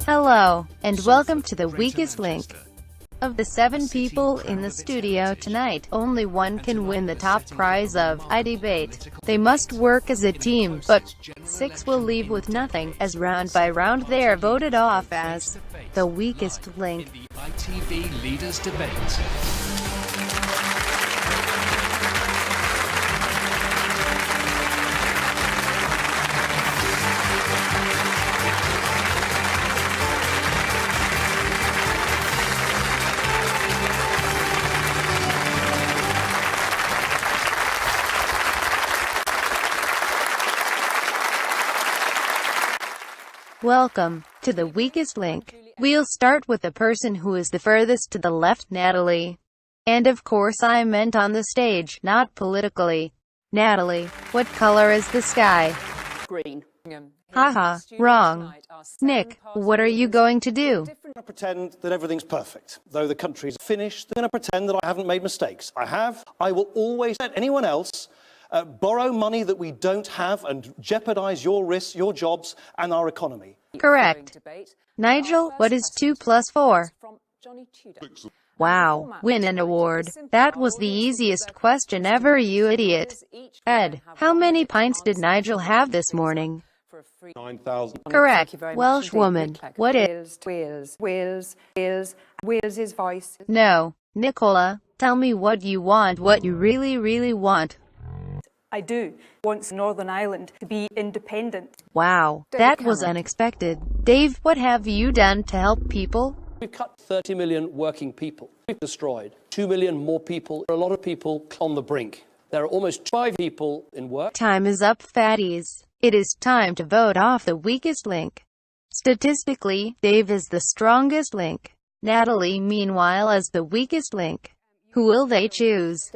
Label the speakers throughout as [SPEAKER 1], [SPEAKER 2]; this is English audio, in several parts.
[SPEAKER 1] Hello, and welcome to the weakest link. Of the 7 people in the studio tonight, only one can win the top prize of I Debate. They must work as a team, but 6 will leave with nothing, as round by round they are voted off as the weakest link.
[SPEAKER 2] The ITV Leaders debate.
[SPEAKER 1] Welcome to the weakest link. We'll start with the person who is the furthest to the left, Natalie. And of course I meant on the stage, not politically. Natalie, what color is the sky?
[SPEAKER 3] Green.
[SPEAKER 1] Haha, wrong. Nick, what are you going to do?
[SPEAKER 4] I'm going to pretend that everything's perfect. Though the country's finished, I'm going to pretend that I haven't made mistakes. I will always let anyone else borrow money that we don't have and jeopardize your risks, your jobs, and our economy.
[SPEAKER 1] Correct. Nigel, what is 2 plus 4? Wow, win an award. That was the easiest question ever, you idiot. Ed, how many pints did Nigel have this morning?
[SPEAKER 4] 9,000.
[SPEAKER 1] Correct. Welsh woman, what is?
[SPEAKER 3] Wales is voice.
[SPEAKER 1] No. Nicola, tell me what you want, what you really want.
[SPEAKER 3] I do want Northern Ireland to be independent.
[SPEAKER 1] Wow, that was unexpected. Dave, what have you done to help people?
[SPEAKER 5] We've cut 30 million working people. We've destroyed 2 million more people. There are a lot of people on the brink. There are almost 5 people in work.
[SPEAKER 1] Time is up, fatties. It is time to vote off the weakest link. Statistically, Dave is the strongest link. Natalie, meanwhile, is the weakest link. Who will they choose?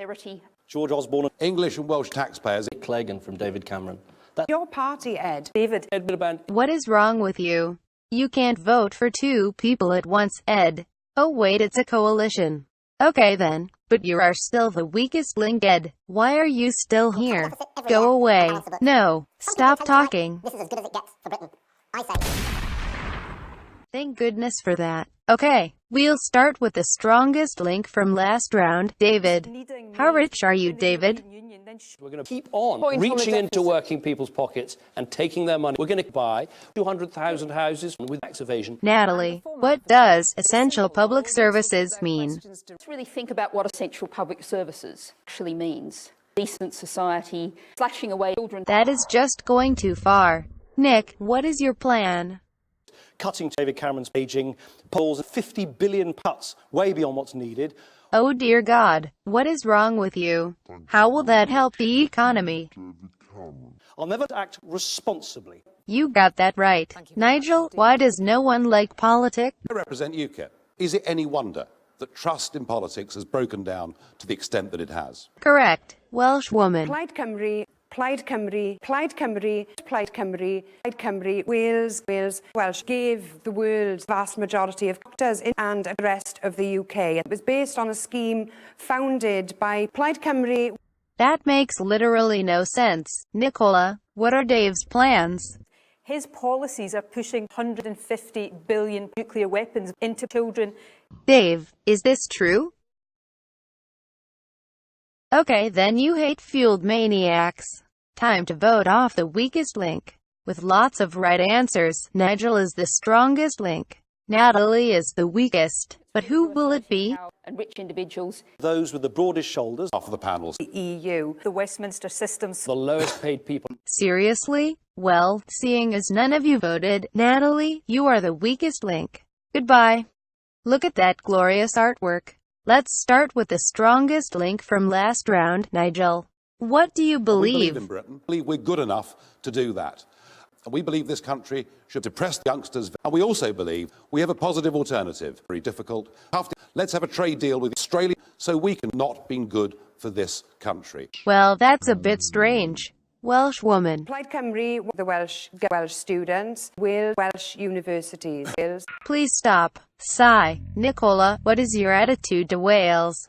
[SPEAKER 4] George Osborne.
[SPEAKER 6] English and Welsh taxpayers.
[SPEAKER 5] Cleggan from David Cameron.
[SPEAKER 3] Your party, Ed. David.
[SPEAKER 5] Ed Miliband.
[SPEAKER 1] What is wrong with you? You can't vote for 2 people at once, Ed. Oh wait, it's a coalition. Okay then, but you are still the weakest link, Ed. Why are you still here? Go away. No, stop talking.
[SPEAKER 7] This is as good as it gets for Britain. I say.
[SPEAKER 1] Thank goodness for that. Okay, we'll start with the strongest link from last round, David. How rich are you, David?
[SPEAKER 5] We're going to keep on reaching into working people's pockets and taking their money. We're going to buy 200,000 houses with tax evasion.
[SPEAKER 1] Natalie, what does essential public services mean?
[SPEAKER 3] Let's really think about what essential public services actually means. Decent society, slashing away children.
[SPEAKER 1] That is just going too far. Nick, what is your plan?
[SPEAKER 4] Cutting David Cameron's aging polls, 50 billion cuts, way beyond what's needed.
[SPEAKER 1] Oh dear God, what is wrong with you? How will that help the economy?
[SPEAKER 4] I'll never act responsibly.
[SPEAKER 1] You got that right. Nigel, why does no one like politics?
[SPEAKER 6] I represent UKIP. Is it any wonder that trust in politics has broken down to the extent that it has?
[SPEAKER 1] Correct. Welsh woman.
[SPEAKER 8] Plaid Cymru, Plaid Cymru, Plaid Cymru, Plaid Cymru, Plaid Cymru, Wales, Welsh gave the world's vast majority of doctors and the rest of the UK. It was based on a scheme founded by Plaid Cymru.
[SPEAKER 1] That makes literally no sense. Nicola, what are Dave's plans?
[SPEAKER 3] His policies are pushing 150 billion nuclear weapons into children.
[SPEAKER 1] Dave, is this true? Okay, then you hate-fueled maniacs. Time to vote off the weakest link. With lots of right answers, Nigel is the strongest link. Natalie is the weakest. But who will it be?
[SPEAKER 3] And rich individuals.
[SPEAKER 4] Those with the broadest shoulders.
[SPEAKER 6] Half of the panels.
[SPEAKER 3] The EU. The Westminster systems.
[SPEAKER 5] The lowest paid people.
[SPEAKER 1] Seriously? Well, seeing as none of you voted, Natalie, you are the weakest link. Goodbye. Look at that glorious artwork. Let's start with the strongest link from last round, Nigel. What do you believe?
[SPEAKER 6] We believe in Britain. We believe we're good enough to do that. And we believe this country should depress youngsters. And we also believe we have a positive alternative. Very difficult. Let's have a trade deal with Australia so we can not be good for this country.
[SPEAKER 1] Well, that's a bit strange. Welsh woman.
[SPEAKER 8] Plaid Cymru, the Welsh students, Welsh universities.
[SPEAKER 1] Please stop. Sigh. Nicola, what is your attitude to Wales?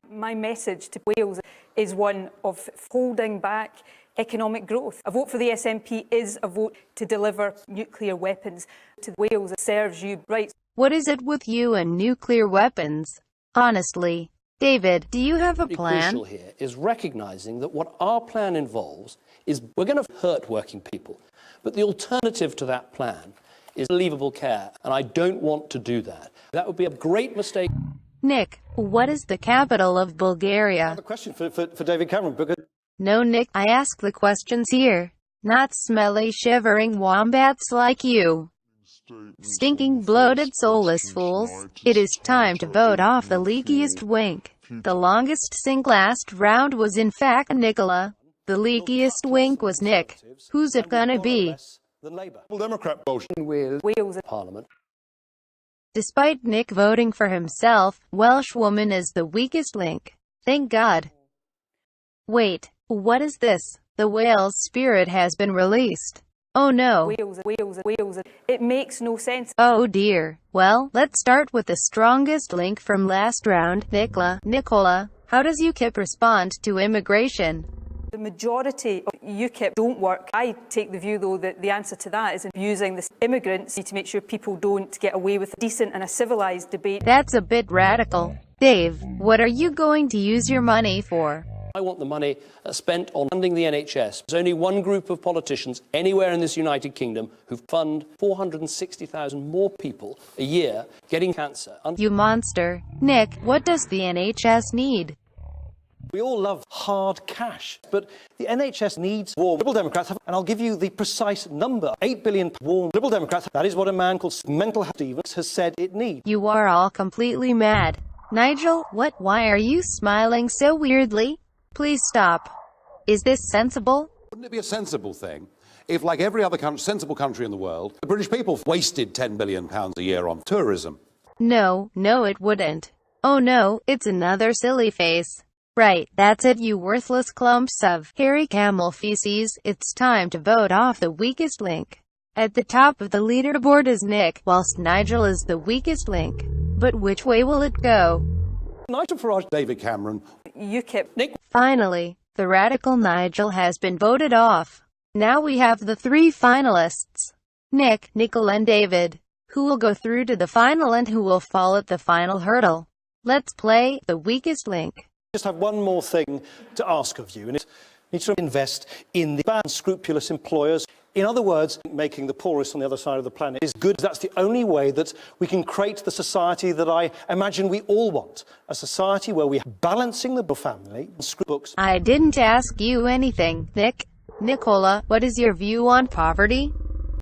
[SPEAKER 3] My message to Wales is one of holding back
[SPEAKER 9] economic growth. A vote for the SNP is a vote to deliver nuclear weapons to Wales. It serves you right.
[SPEAKER 1] What is it with you and nuclear weapons? Honestly, David, do you have a plan?
[SPEAKER 5] Crucial here is recognizing that what our plan involves is we're going to hurt working people. But the alternative to that plan is unbelievable care, and I don't want to do that. That would be a great mistake.
[SPEAKER 1] Nick, what is the capital of Bulgaria?
[SPEAKER 4] I have a question for David Cameron, because
[SPEAKER 1] No, Nick, I ask the questions here. Not smelly, shivering wombats like you. Stinking, bloated, soulless fools. It is time to vote off the leakiest wink. The longest sink last round was in fact Nicola. The leakiest wink was Nick. Who's it gonna be?
[SPEAKER 4] the Labour.
[SPEAKER 6] Democrat motion.
[SPEAKER 9] Wales.
[SPEAKER 5] Parliament.
[SPEAKER 1] Despite Nick voting for himself, Welsh woman is the weakest link. Thank God. Wait, what is this? The Wales spirit has been released. Oh no.
[SPEAKER 9] Wales. It makes no sense.
[SPEAKER 1] Oh dear. Well, let's start with the strongest link from last round. Nicola, how does UKIP respond to immigration?
[SPEAKER 9] The majority of UKIP don't work. I take the view, though, that the answer to that is using the immigrants to make sure people don't get away with a decent and a civilised debate.
[SPEAKER 1] That's a bit radical. Dave, what are you going to use your money for?
[SPEAKER 5] I want the money spent on funding the NHS. There's only one group of politicians anywhere in this United Kingdom who fund 460,000 more people a year getting cancer.
[SPEAKER 1] You monster. Nick, what does the NHS need?
[SPEAKER 4] We all love hard cash, but the NHS needs war. Liberal Democrats have, and I'll give you the precise number, 8 billion war. Liberal Democrats, that is what a man called Mental Health Stevens has said it needs.
[SPEAKER 1] You are all completely mad. Nigel, why are you smiling so weirdly? Please stop. Is this sensible?
[SPEAKER 6] Wouldn't it be a sensible thing if, like every other sensible country in the world, the British people wasted £10 billion a year on tourism?
[SPEAKER 1] No, it wouldn't. Oh no, it's another silly face. Right, that's it, you worthless clumps of hairy camel feces. It's time to vote off the weakest link. At the top of the leaderboard is Nick, whilst Nigel is the weakest link. But which way will it go?
[SPEAKER 6] Nigel Farage, David Cameron.
[SPEAKER 9] UKIP.
[SPEAKER 5] Nick.
[SPEAKER 1] Finally, the radical Nigel has been voted off. Now we have the three finalists. Nick, Nicola and David. Who will go through to the final and who will fall at the final hurdle? Let's play the weakest link.
[SPEAKER 4] Just have one more thing to ask of you, and it's need to invest in the bad, scrupulous employers. In other words, making the poorest on the other side of the planet is good. That's the only way that we can create the society that I imagine we all want. A society where we are balancing the family and books.
[SPEAKER 1] I didn't ask you anything, Nick. Nicola, what is your view on poverty?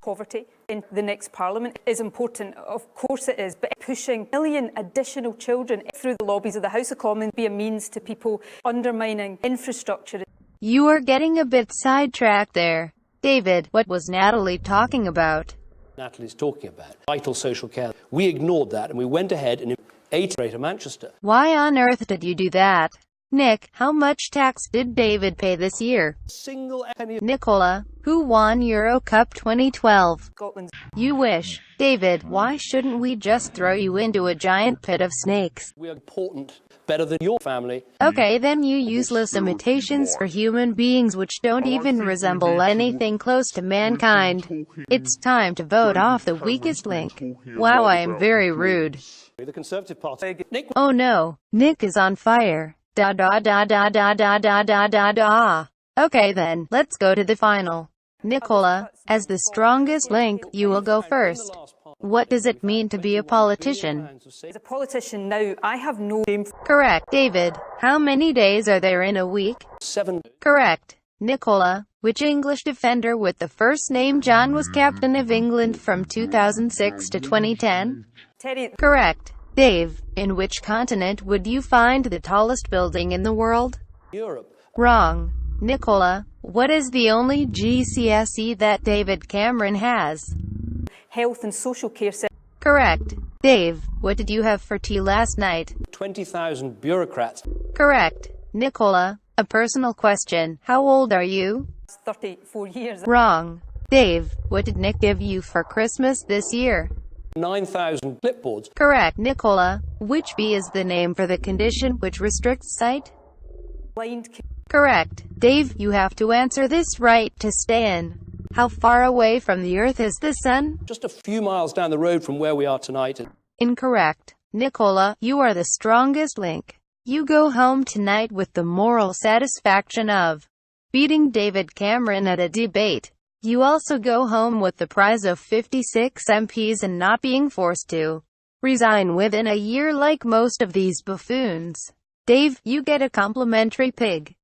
[SPEAKER 9] Poverty in the next parliament is important. Of course it is, but pushing a million additional children through the lobbies of the House of Commons be a means to people undermining infrastructure.
[SPEAKER 1] You are getting a bit sidetracked there. David, what was Natalie talking about?
[SPEAKER 5] Natalie's talking about vital social care. We ignored that and we went ahead and ate Greater Manchester.
[SPEAKER 1] Why on earth did you do that? Nick, how much tax did David pay this year?
[SPEAKER 4] Single penny.
[SPEAKER 1] Nicola, who won Euro Cup 2012?
[SPEAKER 9] Scotland's.
[SPEAKER 1] You wish. David, why shouldn't we just throw you into a giant pit of snakes?
[SPEAKER 5] We are important, better than your family.
[SPEAKER 1] Okay, then you useless imitations for human beings which don't even resemble anything close to mankind. It's time to vote off the weakest link. Wow, I am very rude.
[SPEAKER 4] The Conservative Party.
[SPEAKER 5] Nick.
[SPEAKER 1] Oh no, Nick is on fire. Da da da da da da da da da da. Okay then, let's go to the final. Nicola, as the strongest link, you will go first. What does it mean to be a politician?
[SPEAKER 9] As a politician now, I have no name.
[SPEAKER 1] Correct. David, how many days are there in a week?
[SPEAKER 5] 7.
[SPEAKER 1] Correct. Nicola, which English defender with the first name John was captain of England from 2006 to 2010?
[SPEAKER 9] Terry.
[SPEAKER 1] Correct. Dave, in which continent would you find the tallest building in the world?
[SPEAKER 5] Europe.
[SPEAKER 1] Wrong. Nicola, what is the only GCSE that David Cameron has?
[SPEAKER 9] Health and social care.
[SPEAKER 1] Correct. Dave, what did you have for tea last night?
[SPEAKER 5] 20,000 bureaucrats.
[SPEAKER 1] Correct. Nicola, a personal question. How old are you?
[SPEAKER 9] 34 years.
[SPEAKER 1] Wrong. Dave, what did Nick give you for Christmas this year?
[SPEAKER 5] 9,000 clipboards.
[SPEAKER 1] Correct. Nicola, which B is the name for the condition which restricts sight?
[SPEAKER 9] Blind.
[SPEAKER 1] Correct. Dave, you have to answer this right to stay in. How far away from the Earth is the Sun?
[SPEAKER 5] Just a few miles down the road from where we are tonight.
[SPEAKER 1] Incorrect. Nicola, you are the strongest link. You go home tonight with the moral satisfaction of beating David Cameron at a debate. You also go home with the prize of 56 MPs and not being forced to resign within a year like most of these buffoons. Dave, you get a complimentary pig.